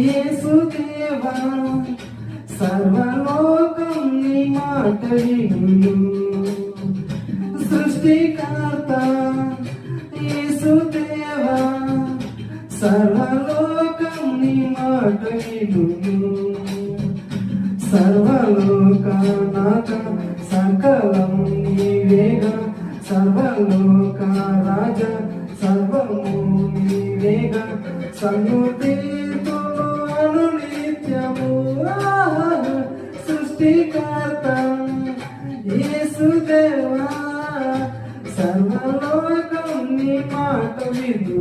యేసుదేవా సర్వలోకం నీ మాట విను. సృష్టికర్త యేసుదేవా సర్వలోకం నీ మాట విను. సర్వలోకనాథ సకలం నీవేగా, సర్వలోక రాజ సర్వము నీవేగా. సన్నుతితులు అనునిత్యము సృష్టికర్త యేసుదేవా సర్వలోకం నీ మాట విను.